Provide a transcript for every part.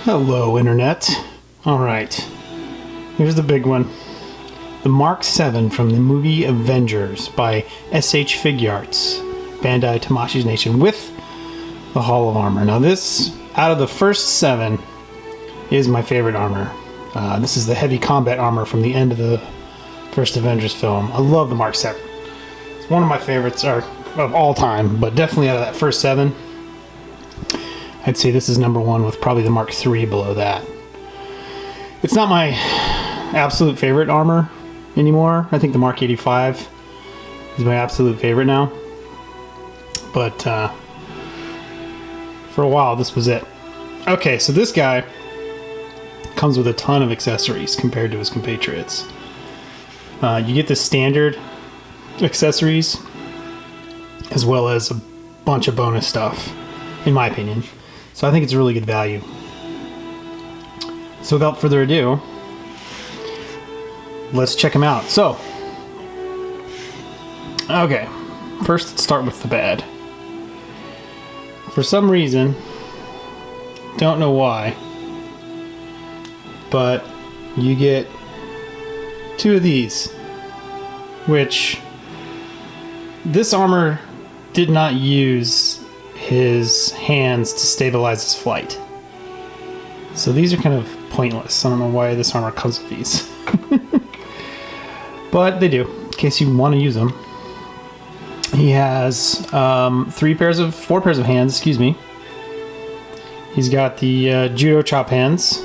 Hello, Internet. Alright, here's the big one. The Mark VII from the movie Avengers by S.H. Figuarts, Bandai Tamashi's Nation, with the Hall of Armor. Now this, out of the first 7, is my favorite armor. This is the heavy combat armor from the end of the first Avengers film. I love the Mark VII. It's one of my favorites of all time, but definitely out of that first 7, I'd say this is number 1, with probably the Mark III below that. It's not my absolute favorite armor anymore. I think the Mark 85 is my absolute favorite now. But for a while, this was it. Okay, so this guy comes with a ton of accessories compared to his compatriots. You get the standard accessories as well as a bunch of bonus stuff, in my opinion. So I think it's a really good value. So without further ado, let's check them out. So, okay, first let's start with the bad. For some reason, don't know why, but you get 2 of these, which this armor did not use his hands to stabilize his flight. So these are kind of pointless. I don't know why this armor comes with these. But they do, in case you want to use them. He has 4 pairs of hands, excuse me. He's got the judo chop hands,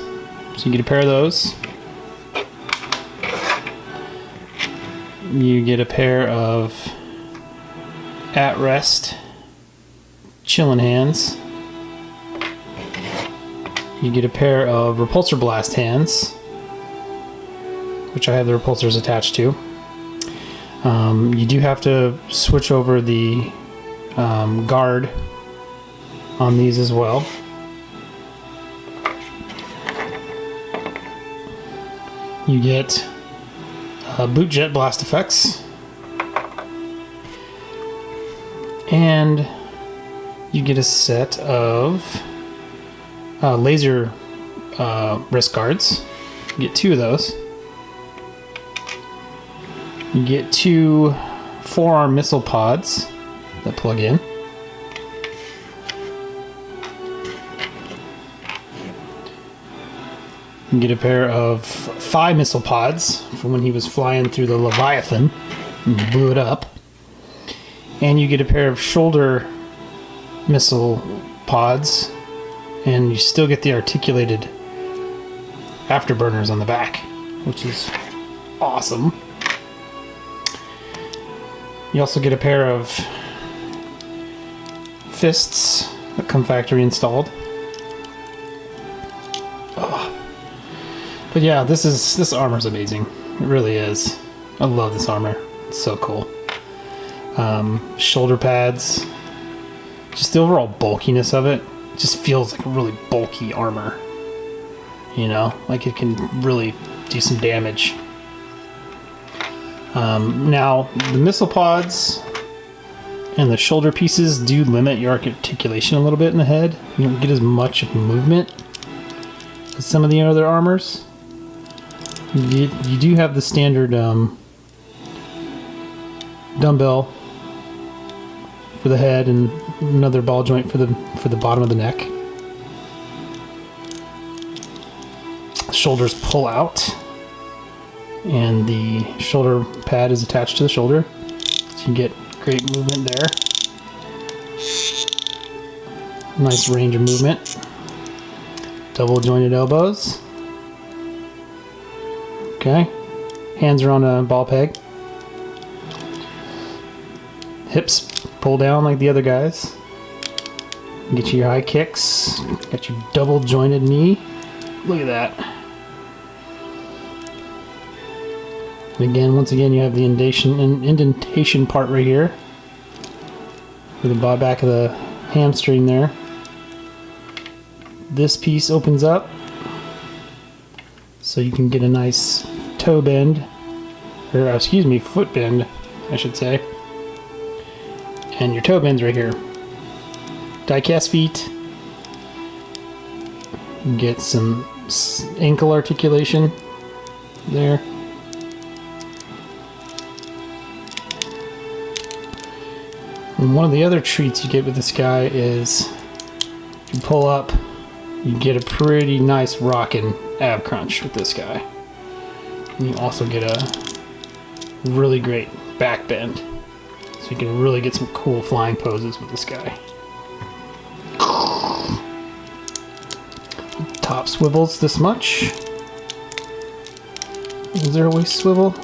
so you get a pair of those. You get a pair of at rest chillin' hands. You get a pair of repulsor blast hands, which I have the repulsors attached to. You do have to switch over the guard on these as well. You get boot jet blast effects, and you get a set of laser wrist guards. You get 2 of those. You get 2 forearm missile pods that plug in. You get a pair of thigh missile pods from when he was flying through the Leviathan and blew it up. And you get a pair of shoulder missile pods, and you still get the articulated afterburners on the back, which is awesome. You also get a pair of fists that come factory installed. Oh. But yeah, this armor's amazing. It really is. I love this armor. It's so cool. Shoulder pads. Just the overall bulkiness of it. Just feels like a really bulky armor. You know, like it can really do some damage. Now, the missile pods and the shoulder pieces do limit your articulation a little bit in the head. You don't get as much movement as some of the other armors. You do have the standard dumbbell for the head and another ball joint for the bottom of the neck. Shoulders pull out, and the shoulder pad is attached to the shoulder, so you get great movement there. Nice range of movement. Double jointed elbows. Okay, hands are on a ball peg. Hips pull down like the other guys. Get you your high kicks. Got your double jointed knee. Look at that. And again, once again, you have the indentation part right here for the back of the hamstring there. This piece opens up so you can get a nice toe bend, or excuse me, foot bend, I should say. And your toe bend's right here. Die-cast feet. Get some ankle articulation there. And one of the other treats you get with this guy is if you pull up, you get a pretty nice rockin' ab crunch with this guy. And you also get a really great back bend. So you can really get some cool flying poses with this guy. Top swivels this much. Is there a waist swivel?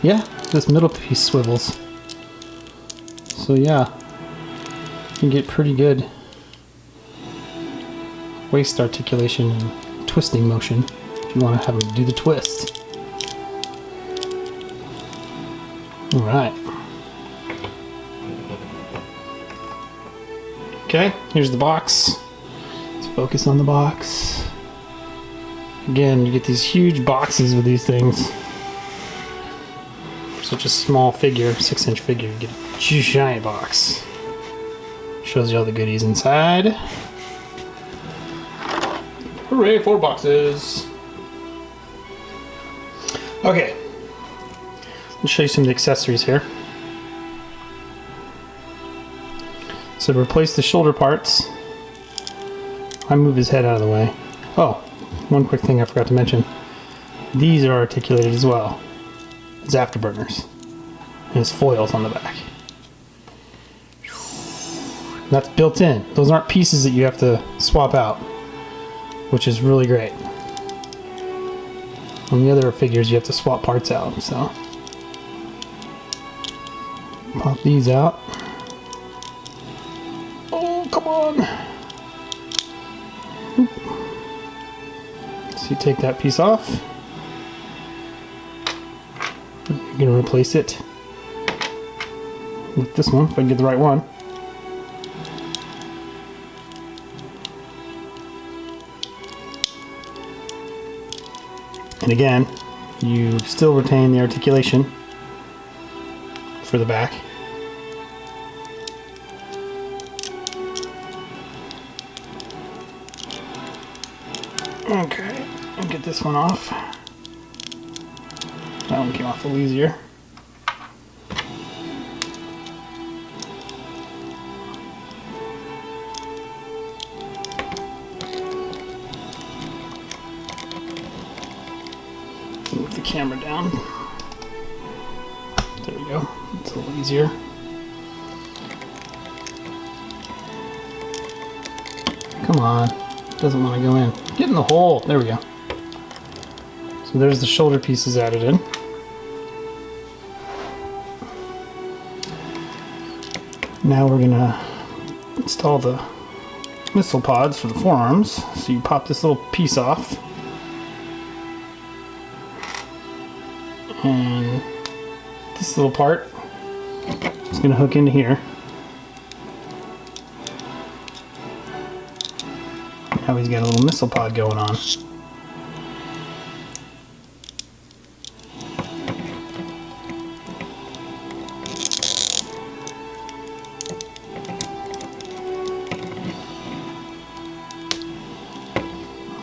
Yeah, this middle piece swivels. So yeah, you can get pretty good waist articulation and twisting motion if you want to have them do the twist. All right. Okay, here's the box. Let's focus on the box. Again, you get these huge boxes with these things. For such a small figure, 6-inch figure, you get a giant box. Shows you all the goodies inside. Hooray, 4 boxes. Okay, let's show you some of the accessories here. So to replace the shoulder parts, I move his head out of the way. Oh, one quick thing I forgot to mention. These are articulated as well. It's afterburners. And it's foils on the back. That's built in. Those aren't pieces that you have to swap out, which is really great. On the other figures, you have to swap parts out, so. Pop these out. Oh, come on. So you take that piece off. You're going to replace it with this one, if I can get the right one. And again, you still retain the articulation for the back. Okay, I'll get this one off. That one came off a little easier. Move the camera down. There we go. It's a little easier. Come on. Doesn't want to go in. Get in the hole. There we go. So there's the shoulder pieces added in. Now we're going to install the missile pods for the forearms. So you pop this little piece off. And this little part is going to hook into here. Now he's got a little missile pod going on.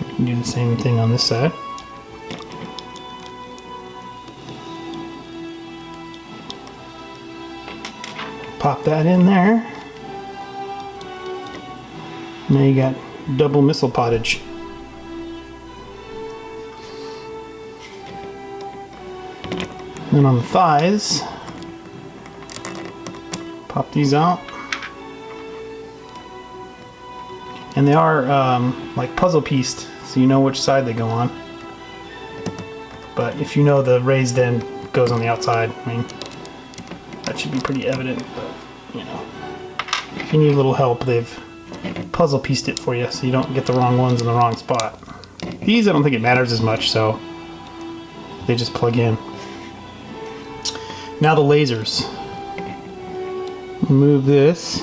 You can do the same thing on this side. Pop that in there. Now you got double missile pottage. Then on the thighs, pop these out. And they are like puzzle pieced, so you know which side they go on. But if you know the raised end goes on the outside, I mean, that should be pretty evident, but you know, if you need a little help, they've puzzle pieced it for you so you don't get the wrong ones in the wrong spot. These, I don't think it matters as much, so they just plug in. Now the lasers. Move this,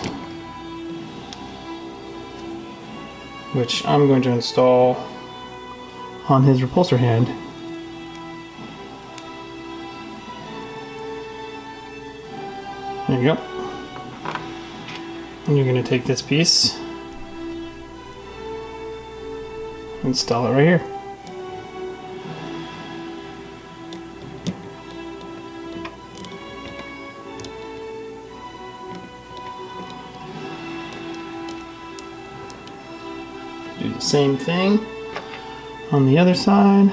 which I'm going to install on his repulsor hand. There you go. And you're going to take this piece install it right here. Do the same thing on the other side.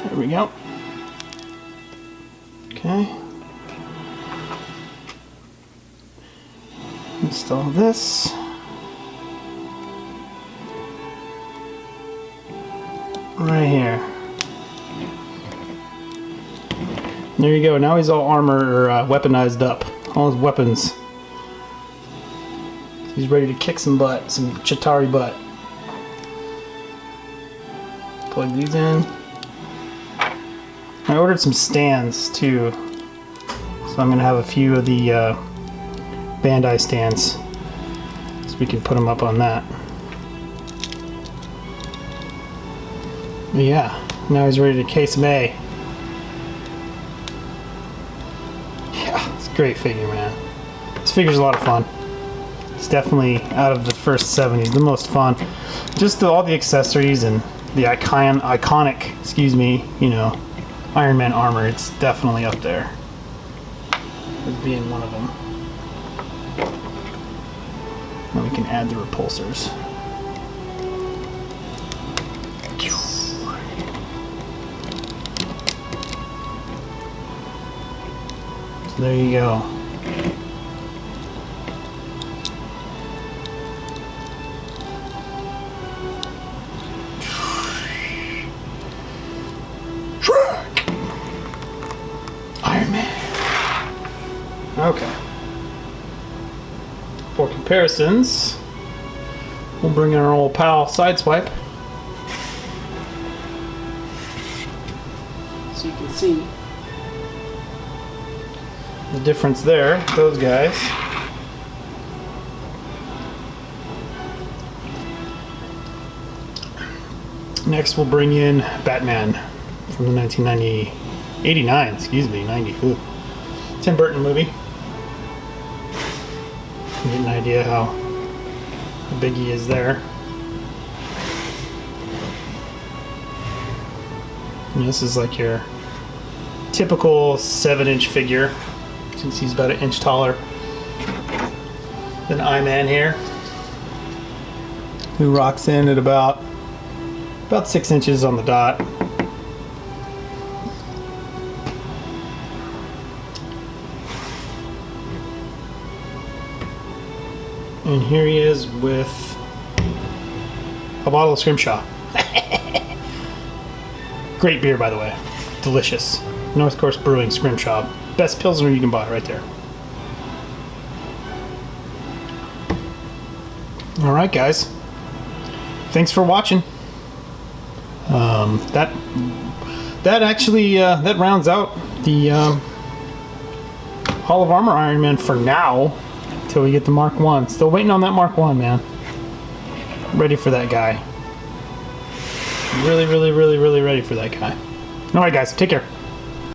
There we go. Okay. Install this. Right here. There you go. Now he's all armor or weaponized up. All his weapons. He's ready to kick some butt, some Chitauri butt. Plug these in. I ordered some stands too, so I'm gonna have a few of the Bandai stands, so we can put them up on that. But yeah, now he's ready to case May. Yeah, it's a great figure, man. This figure's a lot of fun. It's definitely, out of the first 7, he's the most fun. Just all the accessories and the iconic, excuse me, you know, Iron Man armor, it's definitely up there as being one of them. And we can add the repulsors. So there you go. Iron Man. Okay. For comparisons, we'll bring in our old pal Sideswipe. So you can see the difference there, those guys. Next we'll bring in Batman from the 89, excuse me, 90. Ooh. Tim Burton movie. Get an idea how big he is there. And this is like your typical 7-inch figure, since he's about an inch taller than I-Man here, who rocks in at about 6 inches on the dot. And here he is with a bottle of Scrimshaw. Great beer, by the way. Delicious. North Coast Brewing Scrimshaw. Best Pilsner you can buy right there. Alright, guys. Thanks for watching. That actually that rounds out the Hall of Armor Iron Man for now. Till we get the Mark 1. Still waiting on that Mark 1, man. Ready for that guy. Really, really, really, really ready for that guy. Alright guys, take care.